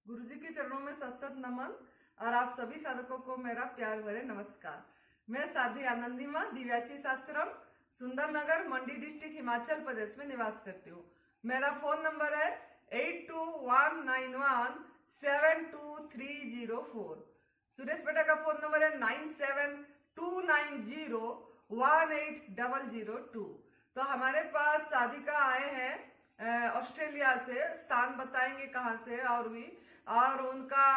गुरुजी के चरणों में सत नमन और आप सभी साधकों को मेरा प्यार भरे नमस्कार। मैं साध्वी आनंदी माँ दिव्यासी आश्रम सुंदरनगर मंडी डिस्ट्रिक्ट हिमाचल प्रदेश में निवास करती हूँ। मेरा फोन नंबर है 8219172304। सुरेश बेटा का फोन नंबर है 9729018002। तो हमारे पास साधिका आए हैं ऑस्ट्रेलिया से। स्थान बताएंगे कहाँ से और उनका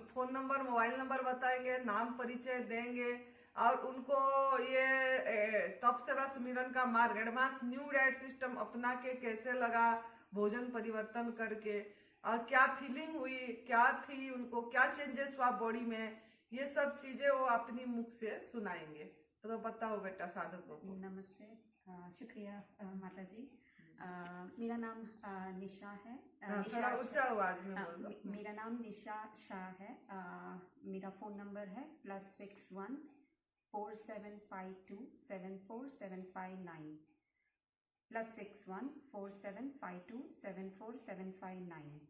फोन नंबर मोबाइल नंबर बताएंगे, नाम परिचय देंगे और उनको ये तप सेवा सुमिरन का मार्ग एडवांस न्यू डाइट सिस्टम अपना के कैसे लगा, भोजन परिवर्तन करके और क्या फीलिंग हुई, क्या थी, उनको क्या चेंजेस हुआ बॉडी में, ये सब चीजें वो अपनी मुख से सुनाएंगे। तो बताओ बेटा साधकों को। नमस्ते, शुक्रिया माता जी। मेरा नाम निशा है। थोड़ा ऊंचा आवाज में बोलो। मेरा नाम निशा शाह है। मेरा फ़ोन नंबर है +6147527475 +6147527475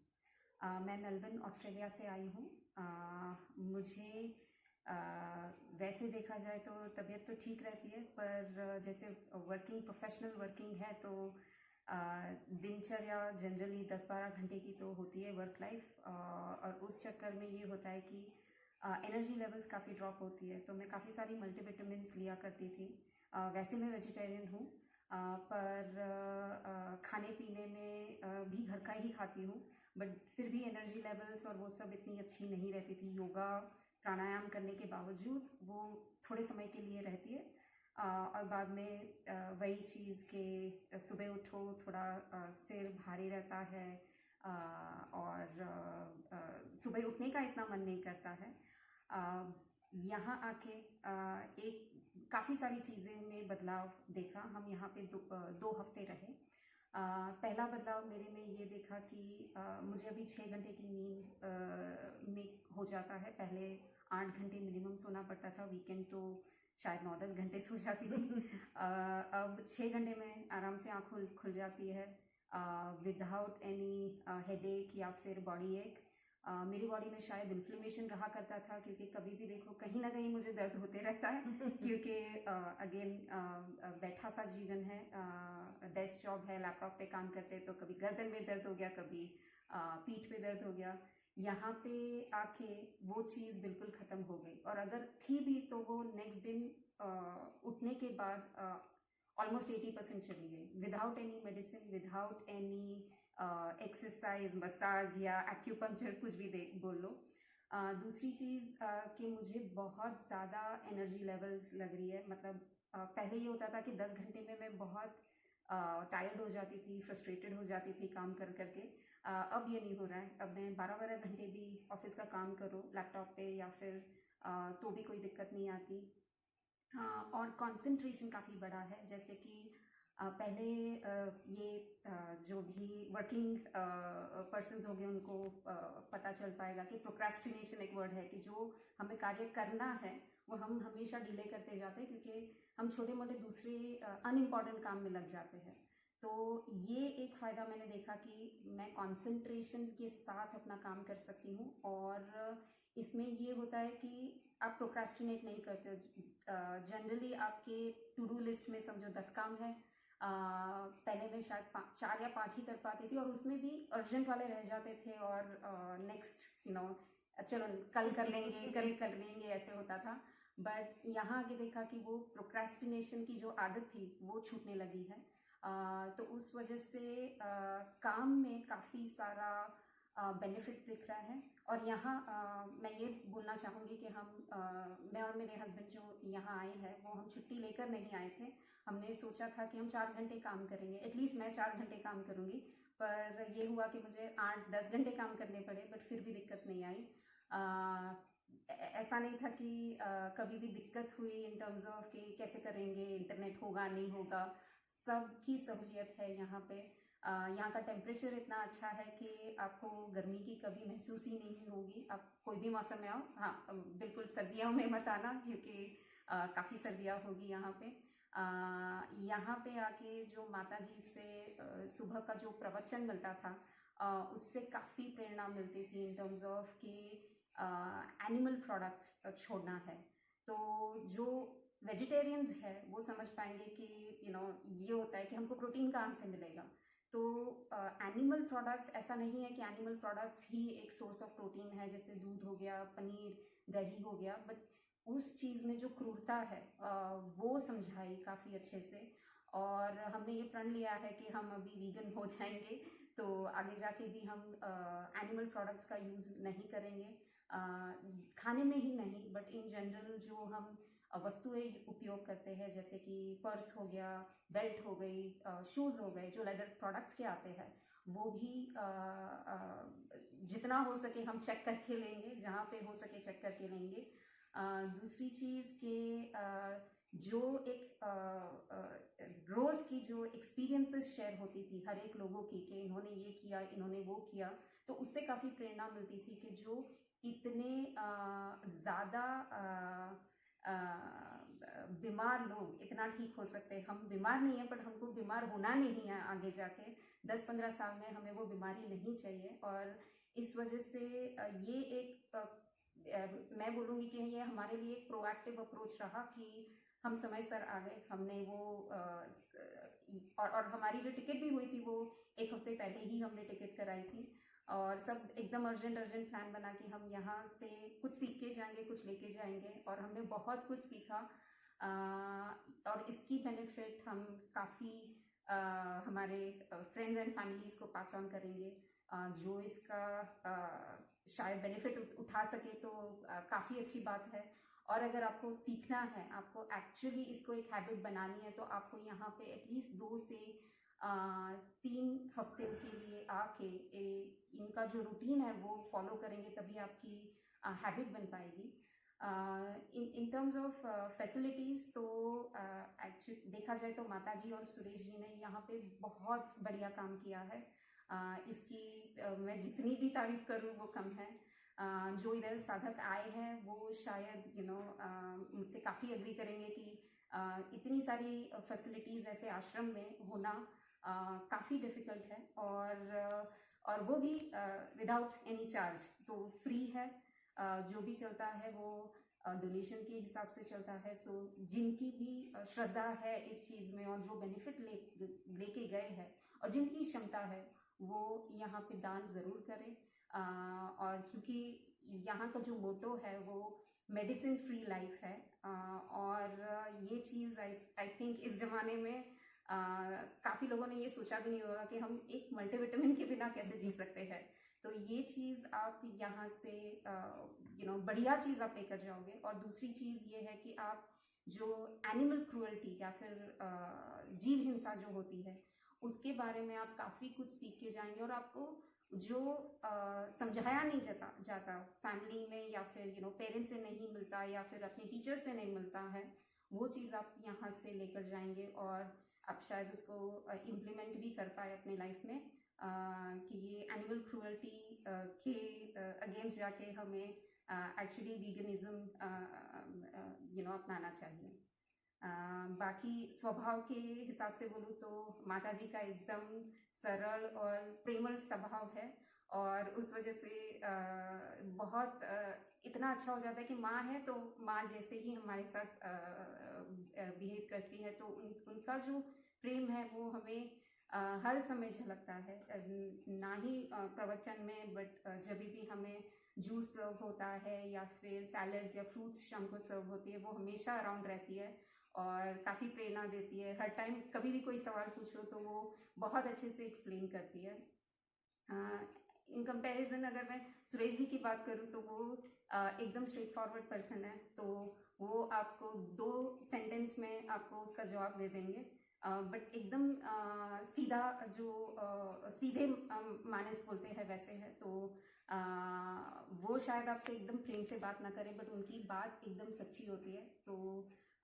मैं मेलबर्न ऑस्ट्रेलिया से आई हूँ। मुझे वैसे देखा जाए तो तबीयत तो ठीक रहती है, पर जैसे प्रोफेशनल वर्किंग है तो दिनचर्या जनरली 10-12 घंटे की तो होती है वर्क लाइफ, और उस चक्कर में ये होता है कि एनर्जी लेवल्स काफ़ी ड्रॉप होती है। तो मैं काफ़ी सारी मल्टीविटामिन्स लिया करती थी। वैसे मैं वेजिटेरियन हूँ, पर खाने पीने में भी घर का ही खाती हूँ, बट फिर भी एनर्जी लेवल्स और वो सब इतनी अच्छी नहीं रहती थी। योगा प्राणायाम करने के बावजूद वो थोड़े समय के लिए रहती है, और बाद में वही चीज़ के सुबह उठो थोड़ा सिर भारी रहता है, और सुबह उठने का इतना मन नहीं करता है। यहाँ आके एक काफ़ी सारी चीज़ें में बदलाव देखा। हम यहाँ पे 2 हफ्ते रहे। पहला बदलाव मेरे में ये देखा कि मुझे अभी 6 घंटे की नींद में हो जाता है। पहले 8 घंटे मिनिमम सोना पड़ता था, वीकेंड तो शायद 9-10 घंटे सो जाती थी। अब 6 घंटे में आराम से आँख खुल जाती है, विदाउट एनी हेडेक या फिर बॉडी एक। मेरी बॉडी में शायद इन्फ्लेमेशन रहा करता था, क्योंकि कभी भी देखो कहीं ना कहीं मुझे दर्द होते रहता है क्योंकि अगेन बैठा सा जीवन है, डेस्क जॉब है, लैपटॉप पे काम करते हैं, तो कभी गर्दन में दर्द हो गया, कभी पीठ पे दर्द हो गया। यहाँ पे आके वो चीज़ बिल्कुल ख़त्म हो गई, और अगर थी भी तो वो नेक्स्ट दिन उठने के बाद ऑलमोस्ट 80% चली गई, without any medicine, without any exercise, massage या एक्यूपंक्चर, कुछ भी बोल लो। दूसरी चीज़ कि मुझे बहुत ज़्यादा एनर्जी लेवल्स लग रही है। मतलब पहले ये होता था कि 10 घंटे में मैं बहुत टायर्ड हो जाती थी, फ्रस्ट्रेटेड हो जाती थी काम कर करके। अब ये नहीं हो रहा है। अब मैं 12-12 घंटे भी ऑफिस का काम करूँ लैपटॉप पे या फिर तो भी कोई दिक्कत नहीं आती। और कंसंट्रेशन काफ़ी बढ़ा है। जैसे कि पहले ये जो भी वर्किंग पर्सन्स हो गए उनको पता चल पाएगा कि प्रोक्रेस्टिनेशन एक वर्ड है, कि जो हमें कार्य करना है वो हम हमेशा डिले करते जाते हैं, क्योंकि हम छोटे मोटे दूसरे अनइम्पॉर्टेंट काम में लग जाते हैं। तो ये एक फ़ायदा मैंने देखा कि मैं कंसंट्रेशन के साथ अपना काम कर सकती हूँ, और इसमें ये होता है कि आप प्रोक्रेस्टिनेट नहीं करते हो। जनरली आपके टू डू लिस्ट में समझो 10 काम है, पहले मैं शायद 4 या 5 ही कर पाती थी, और उसमें भी अर्जेंट वाले रह जाते थे, और नेक्स्ट चलो कल कर लेंगे ऐसे होता था। बट यहाँ आके देखा कि वो प्रोक्रेस्टिनेशन की जो आदत थी वो छूटने लगी है। तो उस वजह से काम में काफ़ी सारा बेनिफिट दिख रहा है। और यहाँ मैं ये बोलना चाहूँगी कि मैं और मेरे हस्बैंड जो यहाँ आए हैं वो हम छुट्टी लेकर नहीं आए थे। हमने सोचा था कि हम 4 घंटे काम करेंगे, एटलीस्ट मैं 4 घंटे काम करूँगी, पर ये हुआ कि मुझे 8-10 घंटे काम करने पड़े, बट फिर भी दिक्कत नहीं आई। ऐसा नहीं था कि कभी भी दिक्कत हुई इन टर्म्स ऑफ कि कैसे करेंगे, इंटरनेट होगा नहीं होगा, सबकी सहूलियत है यहाँ पे। यहाँ का टेम्परेचर इतना अच्छा है कि आपको गर्मी की कभी महसूस ही नहीं होगी। आप कोई भी मौसम में आओ, हाँ बिल्कुल सर्दियों में मत आना, क्योंकि काफ़ी सर्दियाँ होगी यहाँ पे। यहाँ पे आके जो माता जी से सुबह का जो प्रवचन मिलता था, उससे काफ़ी प्रेरणा मिलती थी इन टर्म्स ऑफ कि एनिमल प्रोडक्ट्स छोड़ना है। तो जो वेजिटेरियंस है वो समझ पाएंगे कि ये होता है कि हमको प्रोटीन कहाँ से मिलेगा। तो एनिमल प्रोडक्ट्स, ऐसा नहीं है कि एनिमल प्रोडक्ट्स ही एक सोर्स ऑफ प्रोटीन है, जैसे दूध हो गया, पनीर, दही हो गया, बट उस चीज़ में जो क्रूरता है वो समझाई काफ़ी अच्छे से। और हमने ये प्रण लिया है कि हम अभी वीगन हो जाएंगे तो आगे जाके भी हम एनिमल प्रोडक्ट्स का यूज़ नहीं करेंगे, खाने में ही नहीं बट इन जनरल जो हम वस्तुएं उपयोग करते हैं, जैसे कि पर्स हो गया, बेल्ट हो गई, शूज़ हो गए, जो लेदर प्रोडक्ट्स के आते हैं, वो भी जितना हो सके हम चेक करके लेंगे, जहाँ पे हो सके चेक करके लेंगे। दूसरी चीज़ के जो एक रोज़ की जो एक्सपीरियंसेस शेयर होती थी हर एक लोगों की कि इन्होंने ये किया, इन्होंने वो किया, तो उससे काफ़ी प्रेरणा मिलती थी कि जो इतने ज़्यादा बीमार लोग इतना ठीक हो सकते हैं। हम बीमार नहीं हैं, पर हमको बीमार होना नहीं है आगे जाके, 10-15 साल में हमें वो बीमारी नहीं चाहिए। और इस वजह से ये एक मैं बोलूँगी कि ये हमारे लिए एक प्रोएक्टिव अप्रोच रहा कि हम समय सर आ गए। हमने वो और हमारी जो टिकट भी हुई थी वो 1 हफ्ते पहले ही हमने टिकट कराई थी, और सब एकदम अर्जेंट प्लान बना कि हम यहाँ से कुछ सीख के जाएंगे, कुछ लेके जाएंगे, और हमने बहुत कुछ सीखा। और इसकी बेनिफिट हम काफ़ी हमारे फ्रेंड्स एंड फैमिलीज को पास ऑन करेंगे। जो इसका शायद बेनिफिट उठा सके तो काफ़ी अच्छी बात है। और अगर आपको सीखना है, आपको एक्चुअली इसको एक हैबिट बनानी है, तो आपको यहाँ पे एटलीस्ट 2 से 3 हफ्ते के लिए आके इनका जो रूटीन है वो फॉलो करेंगे, तभी आपकी हैबिट बन पाएगी। इन टर्म्स ऑफ फैसिलिटीज़ तो एक्चुअली देखा जाए तो माताजी और सुरेश जी ने यहाँ पे बहुत बढ़िया काम किया है। इसकी मैं जितनी भी तारीफ करूँ वो कम है। जो इधर साधक आए हैं वो शायद मुझसे काफ़ी एग्री करेंगे कि इतनी सारी फैसिलिटीज़ ऐसे आश्रम में होना काफ़ी डिफ़िकल्ट है, और वो भी विदाउट एनी चार्ज, तो फ्री है। जो भी चलता है वो डोनेशन के हिसाब से चलता है। सो जिनकी भी श्रद्धा है इस चीज़ में और जो बेनिफिट लेके गए हैं और जिनकी क्षमता है वो यहाँ पे दान ज़रूर करें। और क्योंकि यहाँ का जो मोटो है वो मेडिसिन फ्री लाइफ है, और ये चीज़ आई थिंक इस ज़माने में काफ़ी लोगों ने ये सोचा भी नहीं होगा कि हम एक मल्टीविटामिन के बिना कैसे जी सकते हैं। तो ये चीज़ आप यहाँ से बढ़िया चीज़ आप लेकर जाओगे। और दूसरी चीज़ ये है कि आप जो एनिमल क्रूअल्टी या फिर जीव हिंसा जो होती है उसके बारे में आप काफ़ी कुछ सीख के जाएंगे, और आपको जो समझाया नहीं जाता फैमिली में या फिर पेरेंट्स से नहीं मिलता या फिर अपने टीचर से नहीं मिलता है, वो चीज़ आप यहाँ से लेकर जाएंगे और आप शायद उसको इम्प्लीमेंट भी कर पाए अपने लाइफ में, कि ये एनिमल क्रूअल्टी के अगेंस्ट जाके हमें एक्चुअली वीगनिज्म अपनाना चाहिए। बाकी स्वभाव के हिसाब से बोलूँ तो माता जी का एकदम सरल और प्रेमल स्वभाव है, और उस वजह से बहुत इतना अच्छा हो जाता है कि माँ है तो माँ जैसे ही हमारे साथ बिहेव करती है। तो उनका जो प्रेम है वो हमें हर समय झलकता है, ना ही प्रवचन में बट जब भी हमें जूस सर्व होता है या फिर सैलड्स या फ्रूट्स हमको सर्व होती है, वो हमेशा अराउंड रहती है और काफ़ी प्रेरणा देती है। हर टाइम कभी भी कोई सवाल पूछो तो वो बहुत अच्छे से एक्सप्लेन करती है। इन कंपैरिजन अगर मैं सुरेश जी की बात करूँ तो वो एकदम स्ट्रेट फॉरवर्ड पर्सन है, तो वो आपको 2 सेंटेंस में आपको उसका जवाब दे देंगे, बट एकदम सीधा जो सीधे मानस बोलते हैं वैसे है। तो वो शायद आपसे एकदम प्रेम से बात ना करें बट उनकी बात एकदम सच्ची होती है। तो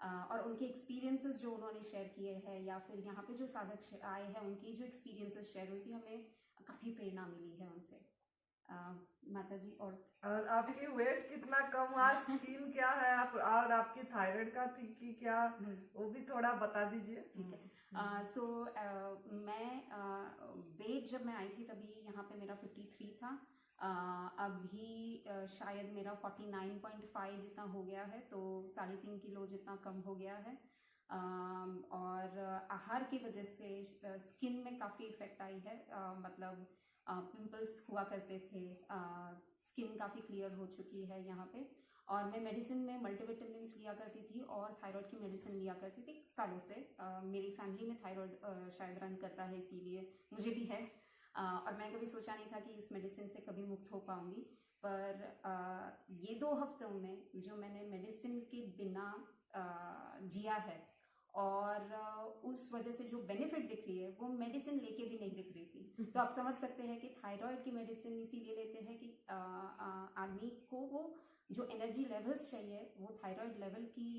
और उनके एक्सपीरियंसेस जो उन्होंने शेयर किए हैं या फिर यहाँ पे जो साधक आए हैं उनकी जो एक्सपीरियंसेस शेयर हुई थी, हमें काफ़ी प्रेरणा मिली है उनसे। माता जी और आपकी वेट कितना कम हुआ, स्किन क्या है आप, और आपकी थायराइड का थी कि क्या, वो भी थोड़ा बता दीजिए। ठीक है। सो मैं वेट जब मैं आई थी तभी यहाँ पे मेरा 53 था। अभी शायद मेरा 49.5 जितना हो गया है, तो 3.5 किलो जितना कम हो गया है। और आहार की वजह से स्किन में काफ़ी इफ़ेक्ट आई है। मतलब पिंपल्स हुआ करते थे, स्किन काफ़ी क्लियर हो चुकी है यहाँ पे। और मैं मेडिसिन में मल्टीविटामिन्स लिया करती थी और थायराइड की मेडिसिन लिया करती थी सालों से। मेरी फैमिली में थायराइड शायद रन करता है, इसीलिए मुझे भी है। और मैं कभी सोचा नहीं था कि इस मेडिसिन से कभी मुक्त हो पाऊँगी। पर ये 2 हफ्तों में जो मैंने मेडिसिन के बिना जिया है, और उस वजह से जो बेनिफिट दिख रही है वो मेडिसिन लेके भी नहीं दिख रही थी। तो आप समझ सकते हैं कि थायराइड की मेडिसिन इसीलिए लेते हैं कि आदमी को वो जो एनर्जी लेवल्स चाहिए वो थायराइड लेवल की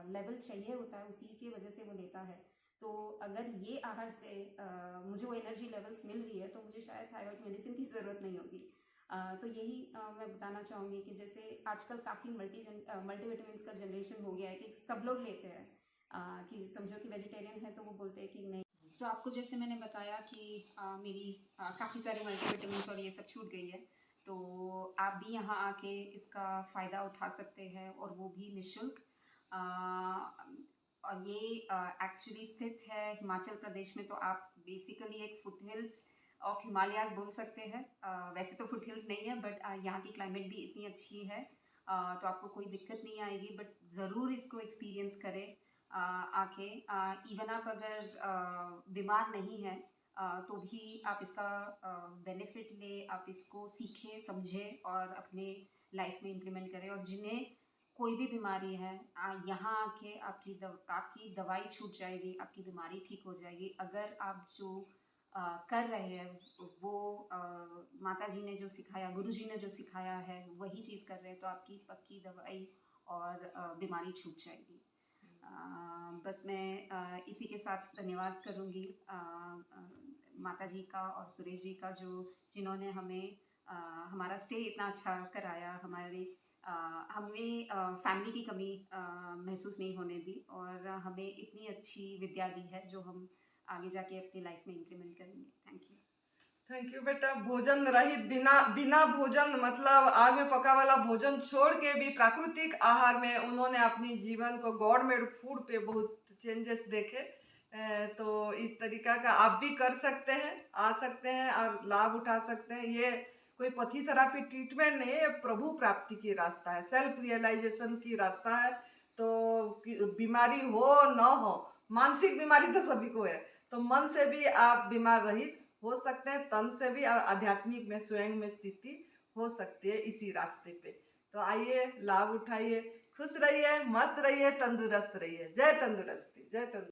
लेवल चाहिए होता है, उसी की वजह से वो लेता है। तो अगर ये आहार से मुझे वो एनर्जी लेवल्स मिल रही है तो मुझे शायद थायराइड मेडिसिन की ज़रूरत नहीं होगी। तो यही मैं बताना चाहूँगी कि जैसे आजकल काफ़ी मल्टीविटामिन्स का जनरेशन हो गया है कि सब लोग लेते हैं। कि समझो कि वेजिटेरियन है तो वो बोलते हैं कि नहीं। सो आपको जैसे मैंने बताया कि मेरी काफ़ी सारी मल्टीविटामिन्स और ये सब छूट गई है, तो आप भी यहाँ आके इसका फ़ायदा उठा सकते हैं, और वो भी निःशुल्क। और ये एक्चुअली स्थित है हिमाचल प्रदेश में। तो आप बेसिकली एक फुट हिल्स ऑफ हिमालयाज बोल सकते हैं। वैसे तो फुट हिल्स नहीं है, बट यहाँ की क्लाइमेट भी इतनी अच्छी है, तो आपको कोई दिक्कत नहीं आएगी। बट ज़रूर इसको एक्सपीरियंस करें आके। इवन आप अगर बीमार नहीं हैं तो भी आप इसका बेनिफिट ले, आप इसको सीखें, समझें और अपने लाइफ में इम्प्लीमेंट करें। और जिन्हें कोई भी बीमारी है, यहाँ आके आपकी दवाई छूट जाएगी, आपकी बीमारी ठीक हो जाएगी। अगर आप जो कर रहे हैं वो माता जी ने जो सिखाया, गुरु जी ने जो सिखाया है वही चीज़ कर रहे हैं, तो आपकी पक्की दवाई और बीमारी छूट जाएगी। बस मैं इसी के साथ धन्यवाद करूँगी माता जी का और सुरेश जी का, जिन्होंने हमें हमारा स्टे इतना अच्छा कराया। हमें फैमिली की कमी महसूस नहीं होने दी, और हमें इतनी अच्छी विद्या दी है जो हम आगे जाके अपनी लाइफ में इम्प्लीमेंट करेंगे। Thank you. थैंक यू बेटा। भोजन रहित बिना भोजन मतलब आग में पका वाला भोजन छोड़ के भी प्राकृतिक आहार में उन्होंने अपनी जीवन को गॉड मेड फूड पे बहुत चेंजेस देखे। तो इस तरीका का आप भी कर सकते हैं, आ सकते हैं और लाभ उठा सकते हैं। ये कोई पथी थेरापी ट्रीटमेंट नहीं है, प्रभु प्राप्ति की रास्ता है, सेल्फ रियलाइजेशन की रास्ता है। तो बीमारी हो न हो, मानसिक बीमारी तो सभी को है, तो मन से भी आप बीमार रहित हो सकते हैं, तन से भी, और आध्यात्मिक में स्वयं में स्थिति हो सकती है इसी रास्ते पे। तो आइए, लाभ उठाइए, खुश रहिए, मस्त रहिए, तंदुरुस्त रहिए। जय तंदुरुस्ती, जय तंदुरुस्ती।